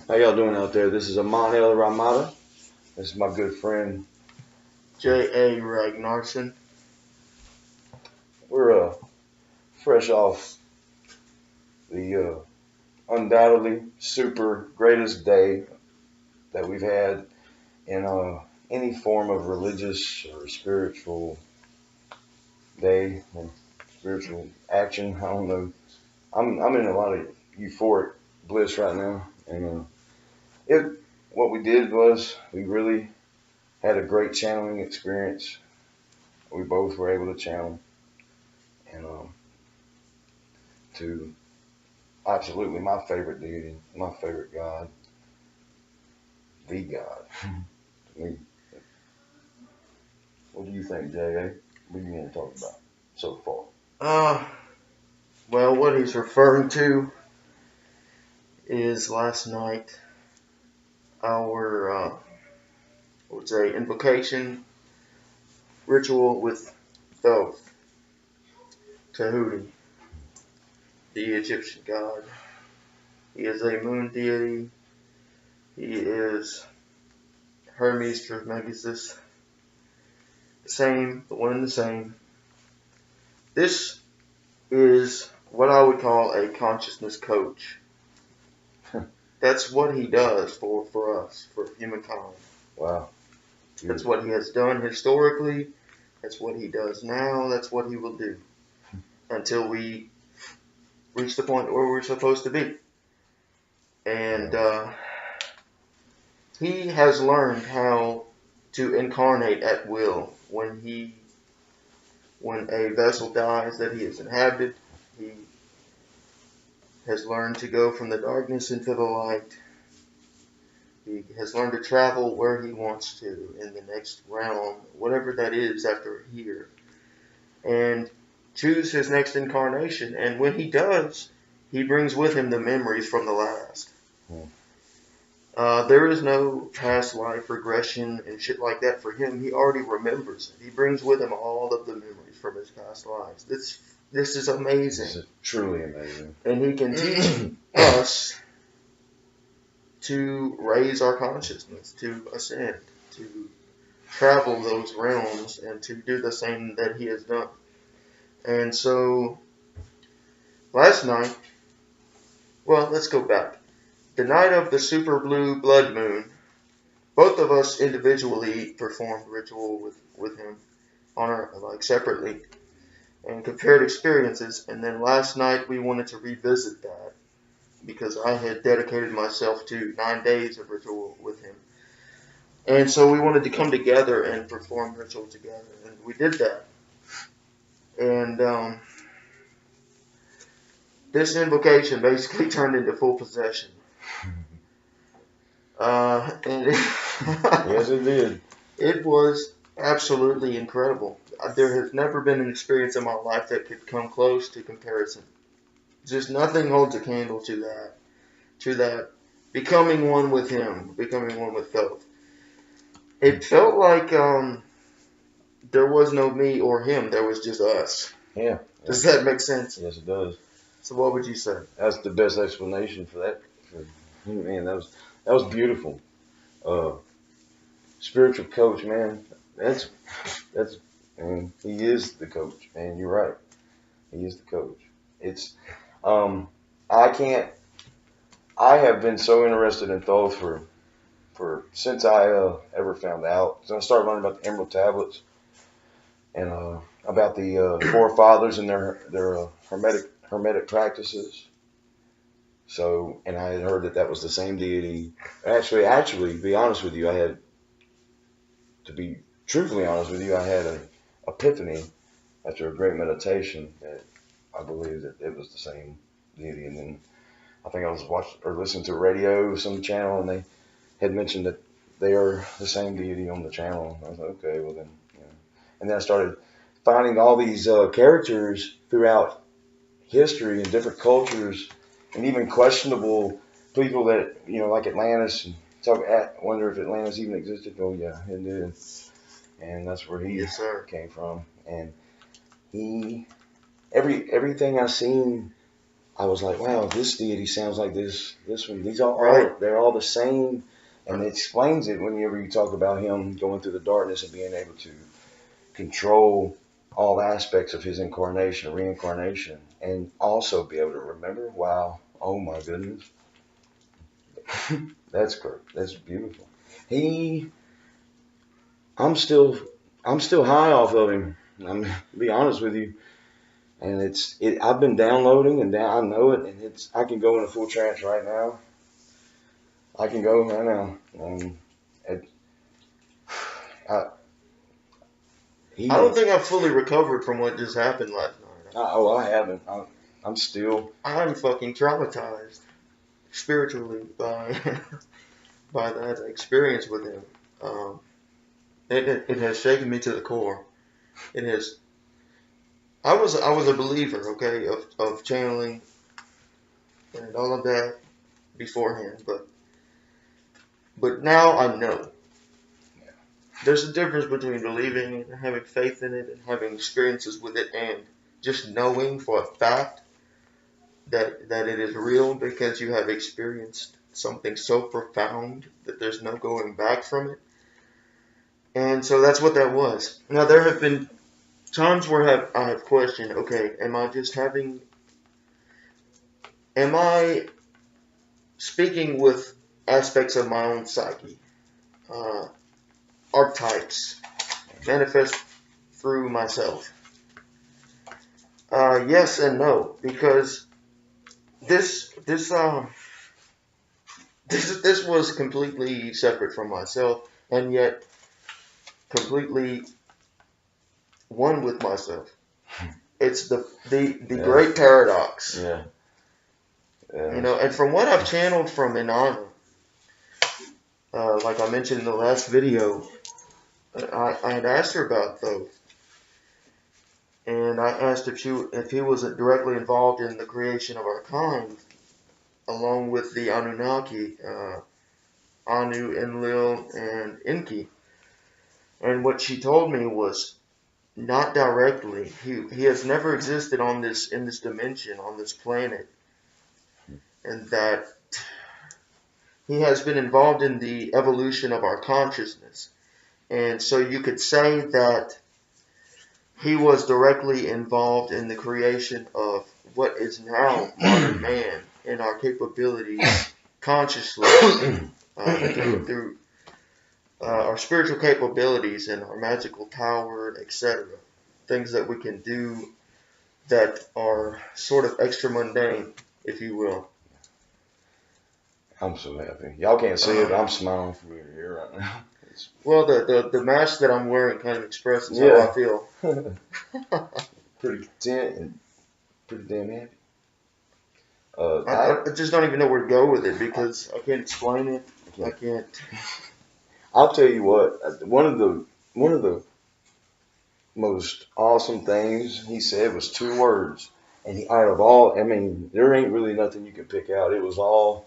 How y'all doing out there? This is Amon El Ramada. This is my good friend. J.A. Ragnarson. We're fresh off the undoubtedly super greatest day that we've had in any form of religious or spiritual day or spiritual action. I don't know. I'm in a lot of euphoric bliss right now, and it what we did was we really had a great channeling experience. We both were able to channel, and to absolutely my favorite deity, my favorite God, the God. To me. What do you think, J.A.? What do you want to talk about so far? Uh, well, what he's referring to is last night our, I would say, invocation ritual with Thoth, Tahuti, the Egyptian god. He is a moon deity. He is Hermes Trismegistus, the one and the same. This is what I would call a consciousness coach. That's what he does for us, for humankind. Wow. That's what he has done historically. That's what he does now. That's what he will do until we reach the point where we're supposed to be. And he has learned how to incarnate at will. When a vessel dies that he has inhabited, he has learned to go from the darkness into the light. He has learned to travel where he wants to in the next realm, whatever that is after here, and choose his next incarnation. And when he does, he brings with him the memories from the last. There is no past life regression and shit like that for him. He already remembers it. He brings with him all of the memories from his past lives. This is amazing. This is truly amazing. And he can teach us to raise our consciousness, to ascend, to travel those realms, and to do the same that he has done. And so, last night, well, let's go back. The night of the super blue blood moon, both of us individually performed ritual with him on our, separately, and compared experiences. And then last night we wanted to revisit that because I had dedicated myself to 9 days of ritual with him. And so we wanted to come together and perform ritual together. And we did that. And this invocation basically turned into full possession. Yes, it did. It was absolutely incredible. There has never been an experience in my life that could come close to comparison. Just nothing holds a candle to that. Becoming one with him, becoming one with Thoth. It felt like there was no me or him. There was just us. Yeah. Does that make sense? Yes, it does. So what would you say? That's the best explanation for that. Man, that was beautiful. Spiritual coach, man. That's man, he is the coach, man. You're right. He is the coach. It's I have been so interested in Thoth for since I ever found out. So I started learning about the Emerald Tablets and about the forefathers and their hermetic practices. So, and I had heard that was the same deity. Actually, to be honest with you, to be truthfully honest with you, I had an epiphany after a great meditation that I believe that it was the same deity. And then I think I was watching or listening to radio, some channel, and they had mentioned that they are the same deity on the channel. And I was like, okay, well then, And then I started finding all these characters throughout history and different cultures, and even questionable people that like Atlantis, and wonder if Atlantis even existed. Oh yeah, it did, and that's where he came from. And everything I've seen I was like, wow, this deity sounds like this one. These are Right. all they're all the same, and it explains it whenever you talk about him going through the darkness and being able to control all aspects of his incarnation, reincarnation, and also be able to remember. Wow, oh my goodness, that's great. That's beautiful. He, I'm still, I'm still high off of him. I'm to be honest with you. And I've been downloading and I know it, and I can go in a full trance right now. I can go right now. It, I, he, I don't think I've fully recovered from what just happened last night. I haven't. I'm still. I'm fucking traumatized spiritually by by that experience with him. It has shaken me to the core. It has. I was a believer, okay, of channeling and all of that beforehand, but now I know. There's a difference between believing and having faith in it and having experiences with it and just knowing for a fact that it is real because you have experienced something so profound that there's no going back from it. And so that's what that was. Now there have been times where I have questioned, okay, am I speaking with aspects of my own psyche, archetypes, manifest through myself? Yes and no, because this was completely separate from myself, and yet completely one with myself. It's the great paradox. Yeah. You know, and from what I've channeled from Inanna, like I mentioned in the last video, I had asked her about Thoth, and I asked if he was directly involved in the creation of our kind, along with the Anunnaki, Anu, Enlil, and Enki. And what she told me was not directly. He has never existed in this dimension, on this planet, and that he has been involved in the evolution of our consciousness. And so you could say that he was directly involved in the creation of what is now modern man and our capabilities consciously through our spiritual capabilities and our magical power, etc. Things that we can do that are sort of extra mundane, if you will. I'm so happy. Y'all can't see it, but I'm smiling from ear to ear right now. Well, the mask that I'm wearing kind of expresses how I feel. Pretty content and pretty damn happy. I just don't even know where to go with it because I can't explain it. I can't. I'll tell you what. One of the most awesome things he said was 2 words, and out of all, I mean, there ain't really nothing you can pick out. It was all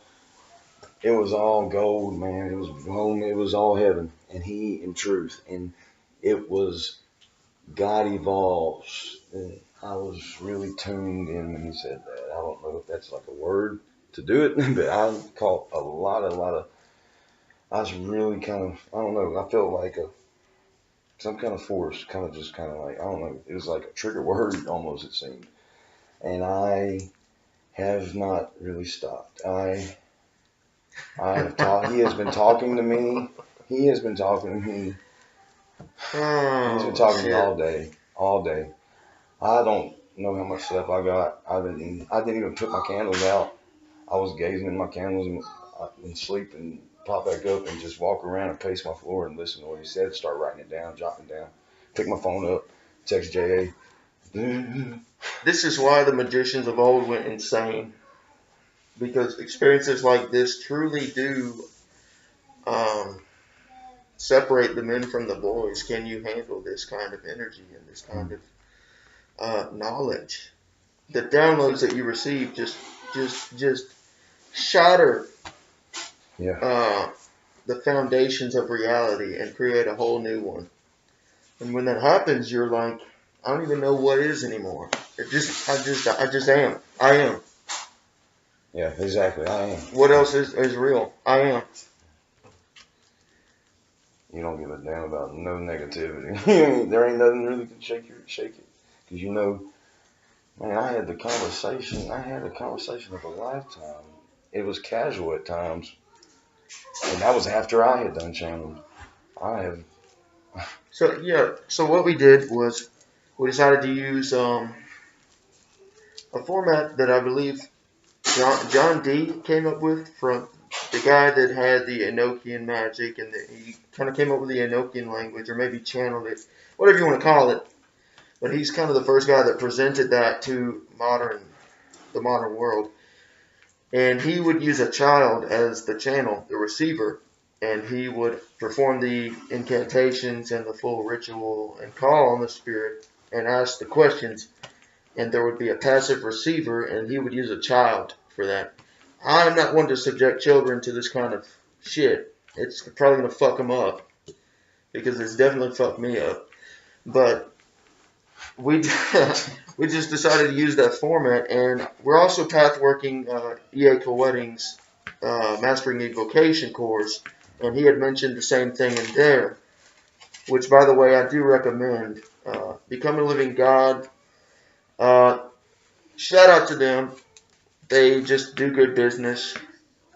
gold, man. It was home. It was all heaven, and he in truth, and it was God evolves. And I was really tuned in when he said that. I don't know if that's like a word to do it, but I caught a lot of. I was really kind of, I don't know. I felt like some kind of force, kind of like, I don't know. It was like a trigger word almost, it seemed, and I have not really stopped. I have talked. He has been talking to me. He has been talking to me. He's been talking to me all day. I don't know how much stuff I got. I didn't even put my candles out. I was gazing at my candles and sleep and pop back up and just walk around and pace my floor and listen to what he said. Start writing it down, jotting it down. Pick my phone up, text JA. This is why the magicians of old went insane. Because experiences like this truly do separate the men from the boys. Can you handle this kind of energy and this kind of knowledge? The downloads that you receive just shatter the foundations of reality and create a whole new one. And when that happens, you're like, I don't even know what is anymore. I just am. I am. Yeah, exactly. I am. What else is real? I am. You don't give a damn about no negativity. There ain't nothing really can shake it. Because you know, man, I had a conversation of a lifetime. It was casual at times. And that was after I had done channeling. I have. So yeah. So what we did was we decided to use a format that I believe John D came up with, from the guy that had the Enochian magic, and he kind of came up with the Enochian language, or maybe channeled it, whatever you want to call it. But he's kind of the first guy that presented that to the modern world. And he would use a child as the channel, the receiver, and he would perform the incantations and the full ritual and call on the spirit and ask the questions. And there would be a passive receiver, and he would use a child for that. I'm not one to subject children to this kind of shit. It's probably going to fuck them up, because it's definitely fucked me up. But we we just decided to use that format, and we're also pathworking E.A. Coetting's Mastering Evocation course, and he had mentioned the same thing in there, which, by the way, I do recommend. Become a Living God. Shout out to them. They just do good business.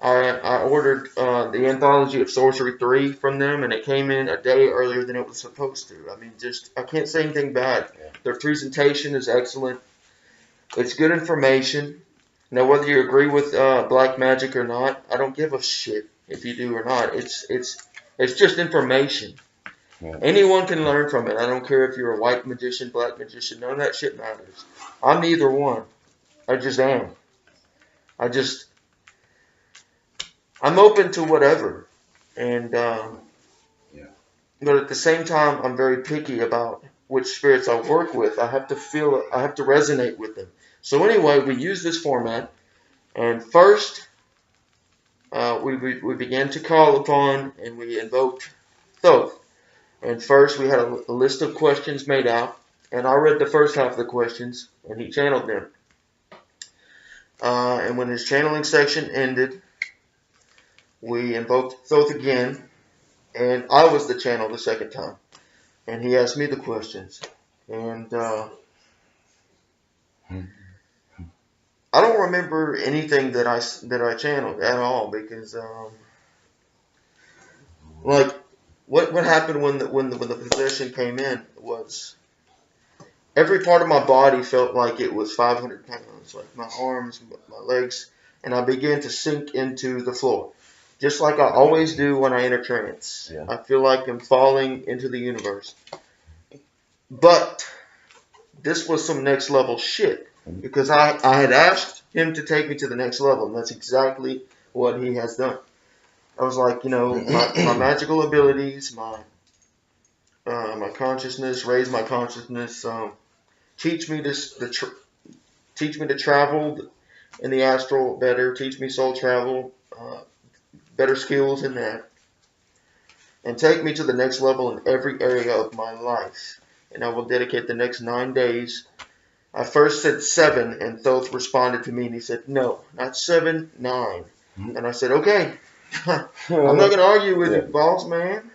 I ordered the Anthology of Sorcery 3 from them, and it came in a day earlier than it was supposed to. I mean, I can't say anything bad. Yeah. Their presentation is excellent. It's good information. Now, whether you agree with black magic or not, I don't give a shit if you do or not. It's just information. Yeah. Anyone can learn from it. I don't care if you're a white magician, black magician. None of that shit matters. I'm neither one. I just am. I'm open to whatever. And but at the same time, I'm very picky about which spirits I work with. I have to resonate with them. So anyway, we use this format, and first we began to call upon, and we invoked Thoth. And first we had a list of questions made out, and I read the first half of the questions, and he channeled them. And when his channeling section ended, we invoked Thoth again, and I was the channel the second time. And he asked me the questions. And I don't remember anything that I channeled at all, because like what happened when the possession came in was every part of my body felt like it was 500 pounds, like my arms, my legs, and I began to sink into the floor, just like I always do when I enter trance. Yeah. I feel like I'm falling into the universe. But this was some next level shit, because I had asked him to take me to the next level, and that's exactly what he has done. I was like, my magical abilities, my consciousness, raise my consciousness, teach me to travel in the astral better, teach me soul travel, better skills in that, and take me to the next level in every area of my life. And I will dedicate the next 9 days. I first said 7, and Thoth responded to me, and he said, no, not 7, 9. And I said, okay, I'm not going to argue with you, boss man.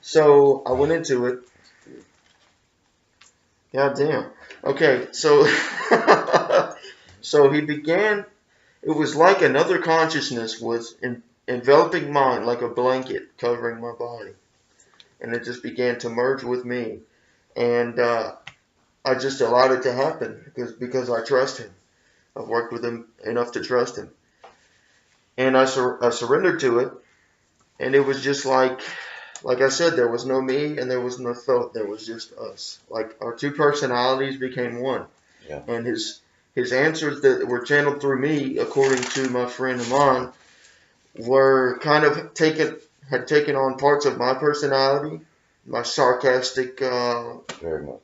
So I went into it. God damn. Okay, so so he began. It was like another consciousness was enveloping mine like a blanket covering my body, and it just began to merge with me, and I just allowed it to happen because I trust him. I've worked with him enough to trust him, and I surrendered to it, and it was just like I said, there was no me and there was no Thoth. There was just us. Like our two personalities became one. Yeah. And his answers that were channeled through me, according to my friend Amon, were kind of had taken on parts of my personality, my sarcastic Very much.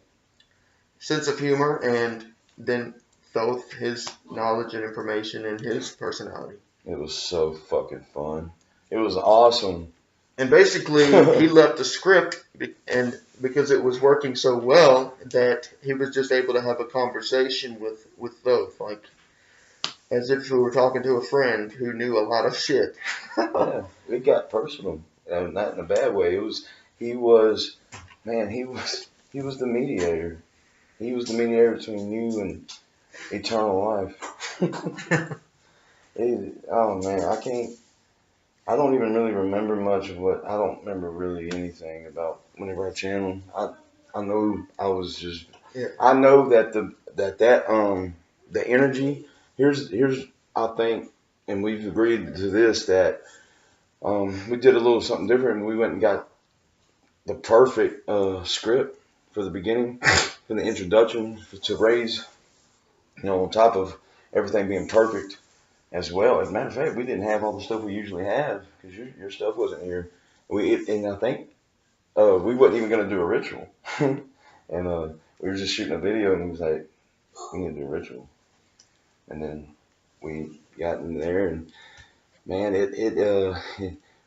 sense of humor, and then Thoth, his knowledge and information and his personality. It was so fucking fun. It was awesome. And basically, he left the script, and because it was working so well that he was just able to have a conversation with Thoth. Like, as if we were talking to a friend who knew a lot of shit. Yeah, it got personal, not in a bad way. He was, man, he was the mediator. He was the mediator between you and eternal life. Oh man, I don't even really remember much of what. I don't remember really anything about whenever I channeled. I know I was just. Yeah. I know that the energy. Here's I think, and we've agreed to this that we did a little something different. We went and got the perfect script for the beginning, for the introduction to raise. On top of everything being perfect as well. As a matter of fact, we didn't have all the stuff we usually have because your stuff wasn't here. And I think we wasn't even going to do a ritual, and we were just shooting a video, and he was like, "We need to do a ritual," and then we got in there, and man,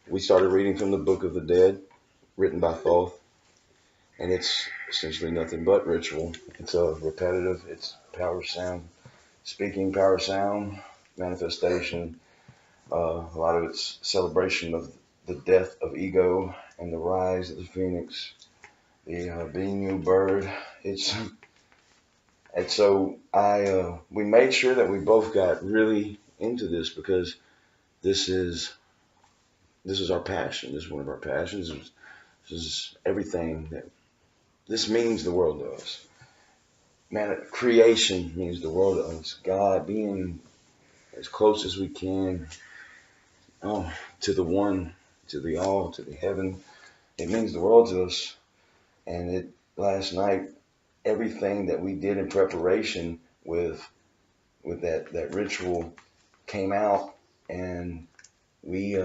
we started reading from the Book of the Dead, written by Thoth, and it's essentially nothing but ritual. It's repetitive. It's power sound, speaking power sound, manifestation. A lot of it's celebration of the death of ego and the rise of the phoenix, the being new bird. It's and so we made sure that we both got really into this because this is our passion. This is one of our passions. This is everything that this means the world to us. Man, creation means the world to us. God being as close as we can to the one, to the all, to the heaven. It means the world to us. And last night, everything that we did in preparation with that ritual came out, and we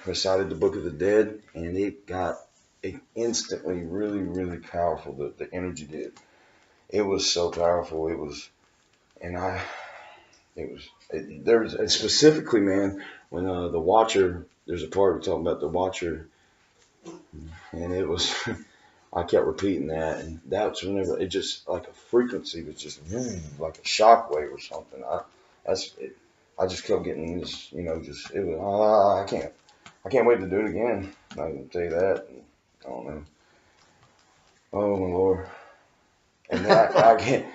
recited the Book of the Dead, and it instantly really, really powerful. The energy did. It was so powerful. It was, and there was and specifically, man, when the Watcher. There's a part we're talking about the Watcher, and it was. I kept repeating that, and that's whenever it just like a frequency was just like a shock wave or something. I just kept getting this, just it was. I can't wait to do it again. I can tell you that. I don't know. Oh my Lord! And I can't.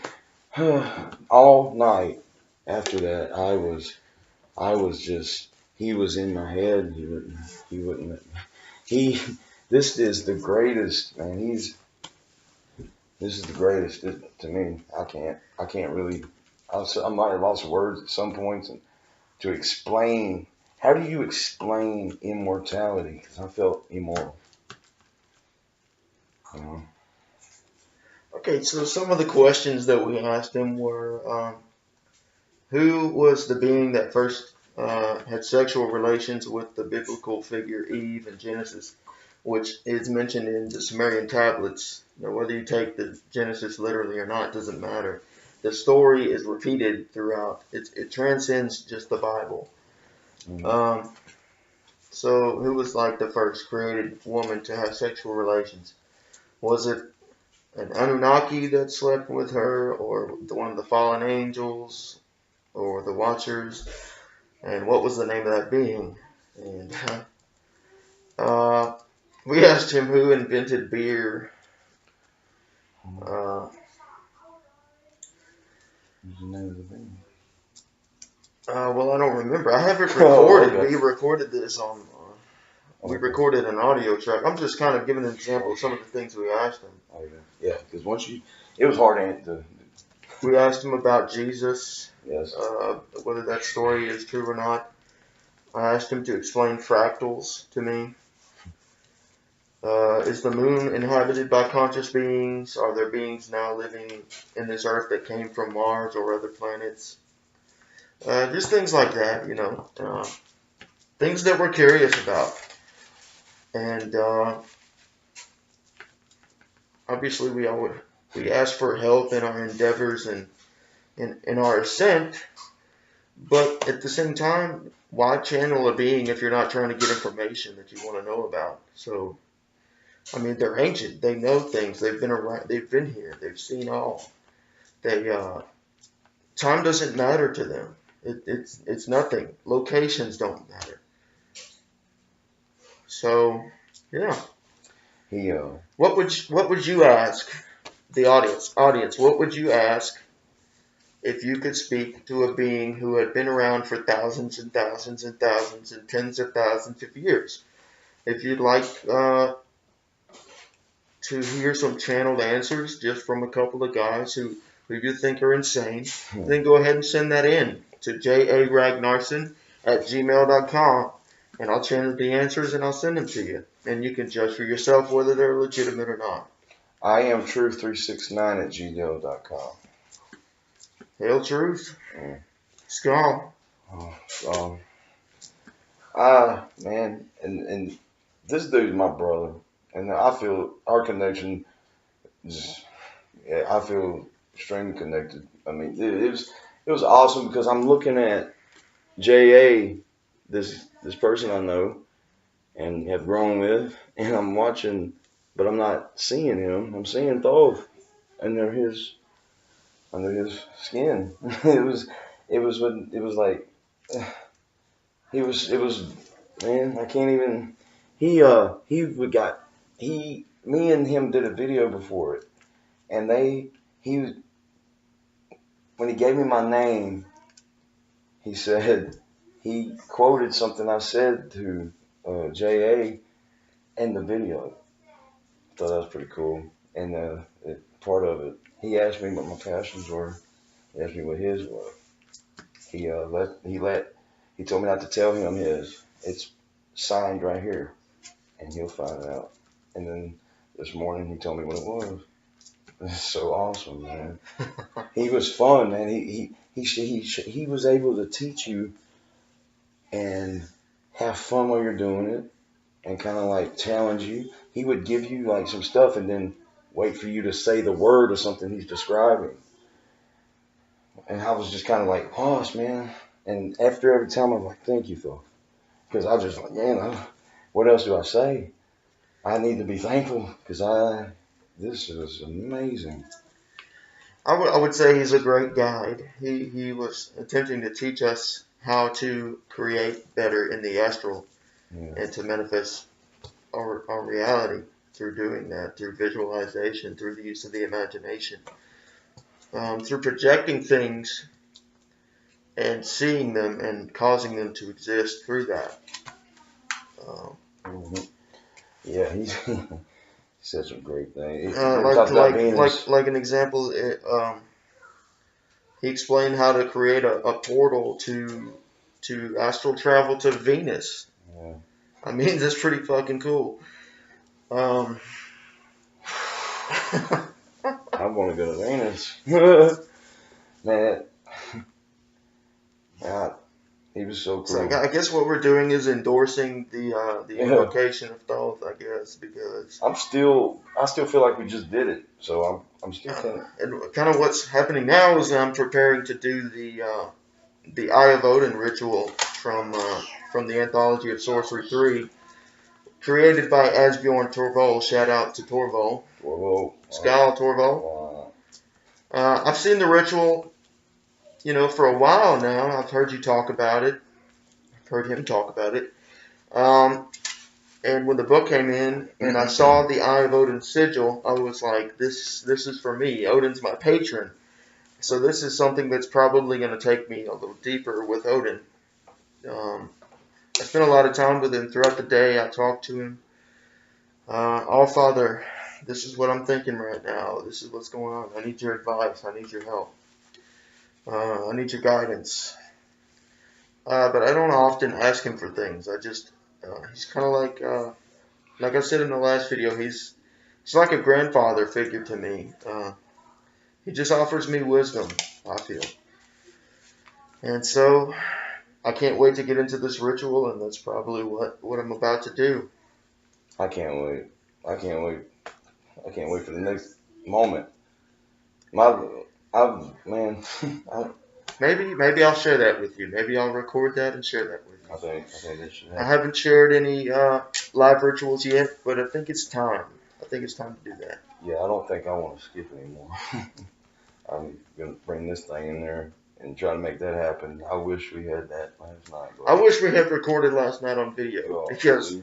All night after that, I was just. He was in my head. He wouldn't. He. This is the greatest, man. This is the greatest to me. I can't really. I might have lost words at some points, and to explain. How do you explain immortality? Because I felt immortal. You know? Okay, so some of the questions that we asked him were, who was the being that first had sexual relations with the biblical figure Eve in Genesis, which is mentioned in the Sumerian tablets? Whether you take the Genesis literally or not doesn't matter. The story is repeated throughout. It transcends just the Bible. Mm-hmm. So who was like the first created woman to have sexual relations? Was it an Anunnaki that slept with her, or one of the fallen angels, or the Watchers? And what was the name of that being? And we asked him who invented beer. What's the name of the band? Well, I don't remember. I have it recorded. Okay. We recorded this on. We recorded an audio track. I'm just kind of giving an example of some of the things we asked him. Oh yeah, because it was hard to. We asked him about Jesus. Yes. Whether that story is true or not. I asked him to explain fractals to me. Is the moon inhabited by conscious beings? Are there beings now living in this earth that came from Mars or other planets? Just things like that, things that we're curious about. And obviously we ask for help in our endeavors and in our ascent, but at the same time, why channel a being if you're not trying to get information that you want to know about? So, I mean, they're ancient. They know things. They've been around. They've been here. They've seen all. Time doesn't matter to them. It's nothing. Locations don't matter. So, yeah. He What would you ask the audience? Audience, what would you ask if you could speak to a being who had been around for thousands and thousands and thousands and tens of thousands of years? If you'd like to hear some channeled answers just from a couple of guys who you think are insane, then go ahead and send that in to jaragnarsson@gmail.com, and I'll channel the answers and I'll send them to you. And you can judge for yourself whether they're legitimate or not. I am truth369@gmail.com. Hail Truth. Skull. Man, and this dude's my brother, and I feel our connection is, yeah, I feel extremely connected. I mean, it was awesome because I'm looking at JA, this person I know and have grown with, and I'm watching, but I'm not seeing him. I'm seeing Thoth under his skin. it was like it was man, I can't even. Me and him did a video before it, and when he gave me my name, he said, he quoted something I said to JA in the video. I thought that was pretty cool. And part of it, he asked me what my passions were. He asked me what his were. He told me not to tell him his. It's signed right here, and he'll find out. And then this morning he told me what it was. It's so awesome, man. He was fun, man. He was able to teach you and have fun while you're doing it, and kind of like challenge you. He would give you like some stuff and then wait for you to say the word or something he's describing. And I was just kind of like, gosh, man. And after every time, I'm like, thank you, Phil. Because I was just like, man, what else do I say? I need to be thankful because this is amazing. I would say he's a great guide. He was attempting to teach us how to create better in the astral, and to manifest our reality through doing that, through visualization, through the use of the imagination, through projecting things and seeing them and causing them to exist through that. Yeah, he said some great things. Like an example, he explained how to create a portal to astral travel to Venus. Yeah. I mean, that's pretty fucking cool. I want to go to Venus. Man, God, he was so cool. So I guess what we're doing is endorsing the invocation of Thoth, I guess, because I still feel like we just did it. So I'm still kind of what's happening now is I'm preparing to do the Eye of Odin ritual from the anthology of Sorcery 3, created by Asbjorn Torvald. Shout out to Torvald. Skal Torvald. I've seen the ritual, for a while now. I've heard you talk about it. I've heard him talk about it. And when the book came in and I saw the Eye of Odin sigil, I was like, this is for me. Odin's my patron. So this is something that's probably going to take me a little deeper with Odin. I spent a lot of time with him throughout the day. I talked to him. All Father, this is what I'm thinking right now. This is what's going on. I need your advice. I need your help. I need your guidance. But I don't often ask him for things. He's kind of like I said in the last video, he's like a grandfather figure to me. He just offers me wisdom, I feel. And so I can't wait to get into this ritual, and that's probably what I'm about to do. I can't wait. I can't wait for the next moment. Maybe I'll share that with you. Maybe I'll record that and share that with you. I think that should happen. I haven't shared any live rituals yet, but I think it's time. I think it's time to do that. Yeah, I don't think I want to skip anymore. I'm gonna bring this thing in there and try to make that happen. I wish we had that last night. I wish we had recorded last night on video because,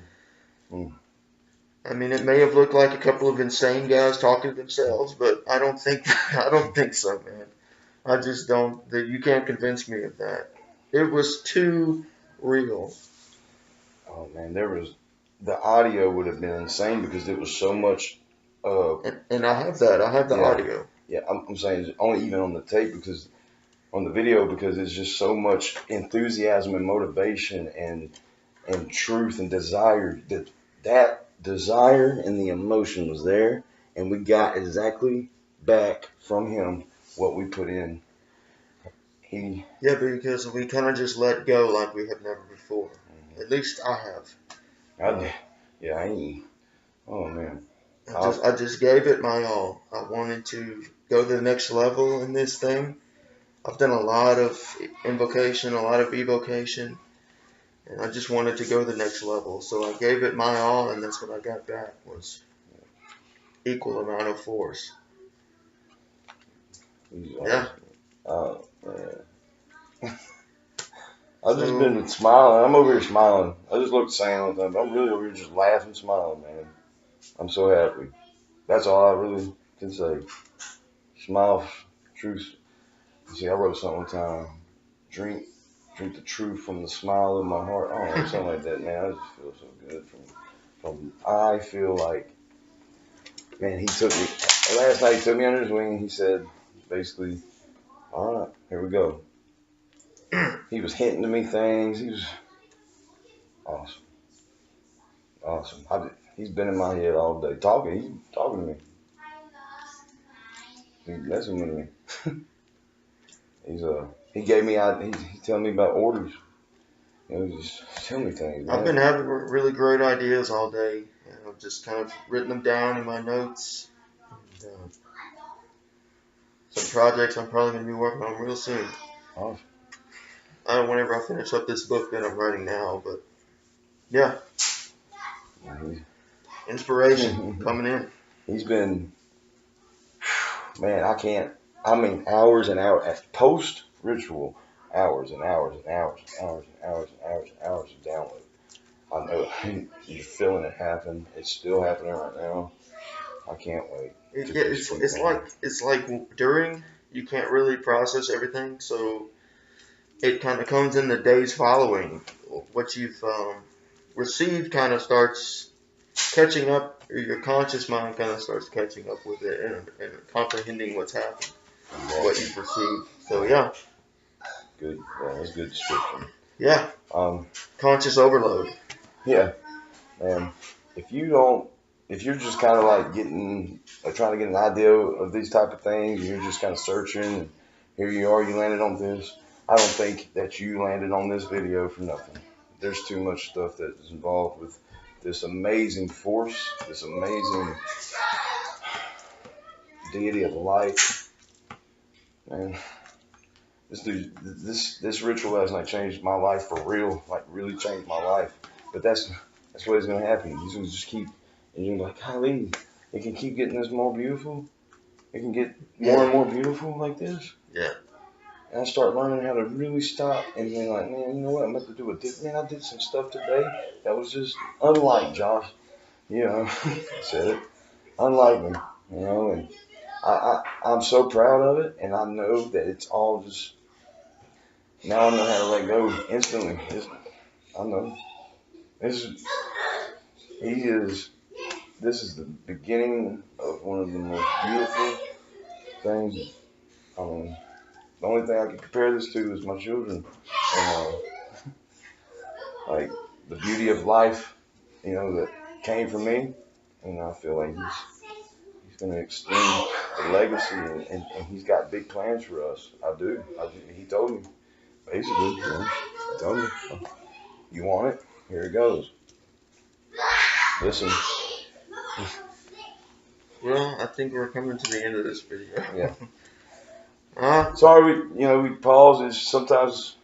I mean, it may have looked like a couple of insane guys talking to themselves, but I don't think so, man. I just don't. You can't convince me of that. It was too real. Oh man, the audio would have been insane because it was so much. And I have that. I have the audio. Yeah, I'm saying only even on the tape because on the video because it's just so much enthusiasm and motivation and truth and desire that desire and the emotion was there, and we got exactly back from him what we put in. Yeah, because we kind of just let go like we have never before. Mm-hmm. At least I have. Oh man. I just gave it my all. I wanted to go to the next level in this thing. I've done a lot of invocation, a lot of evocation, and I just wanted to go to the next level. So I gave it my all, and that's what I got back was equal amount of force. Yeah. Oh man. I've just been smiling. I'm over here smiling. I just look saying all the time. I'm really over here just laughing, smiling, man. I'm so happy. That's all I really can say. Smile, truth. You see, I wrote something one time. Drink the truth from the smile of my heart. I don't know, something like that, man. I just feel so good I feel like, man, he took me, last night he took me under his wing. He said, basically, all right, here we go. He was hinting to me things. He was awesome. He's been in my head all day talking. He's talking to me. He's messing with me. He gave me he's telling me about orders. Just tell me things. Man. I've been having really great ideas all day. I've just kind of written them down in my notes. And, some projects I'm probably going to be working on real soon. Awesome. Whenever I finish up this book that I'm writing now, but yeah. Inspiration coming in. He's been, man, hours and hours, at post-ritual, hours and hours and hours and hours and hours and hours and hours of download. I know you're feeling it happen. It's still happening right now. I can't wait. It's like during, you can't really process everything, so it kind of comes in the days following. What you've received kind of starts catching up, or your conscious mind kind of starts catching up with it and comprehending what's happened, what you've received. So yeah. Good. Well, that's a good description. Yeah. Conscious overload. Yeah. And if you're just kind of like trying to get an idea of these type of things, and you're just kind of searching, and here you are, you landed on this. I don't think that you landed on this video for nothing. There's too much stuff that is involved with this amazing force, this amazing deity of light. Man, this ritual last night changed my life for real, like really changed my life. But that's what is going to happen. He's going to just keep, and you're like, golly, it can keep getting this more beautiful. It can get more and more beautiful like this. Yeah. And I start learning how to really stop and being like, man, you know what? I'm about to do man, I did some stuff today that was just unlike Josh. I said it. Unlike me, and I'm so proud of it, and I know that it's all just, now I know how to let go instantly. I know. This is the beginning of one of the most beautiful things. The only thing I can compare this to is my children. Like the beauty of life, that came from me. And I feel like he's going to extend the legacy, and he's got big plans for us. I do. He told me, basically, he told me, you want it? Here it goes. Listen. Well, I think we're coming to the end of this video. Yeah. Sorry, we pause. And sometimes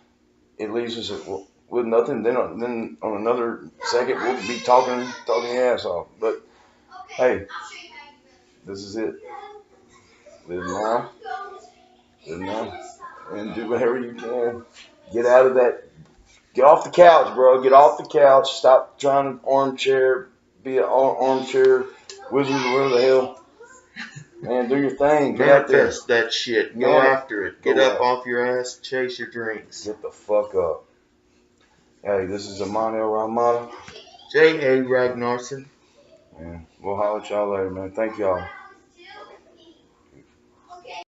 it leaves us with nothing. Then on another second, we'll be talking your ass off. But hey, this is it. Live now. and do whatever you can. Get out of that. Get off the couch, bro. Get off the couch. Stop trying to armchair, be an armchair wizard or whatever the hell. Man, do your thing. Get out there. Manifest that shit. Go Man, after it. Get go up out. off your ass. Chase your dreams. Get the fuck up. Hey, this is Amon El Ramada. J.A. Ragnarson. Man, we'll holler at y'all later, man. Thank y'all.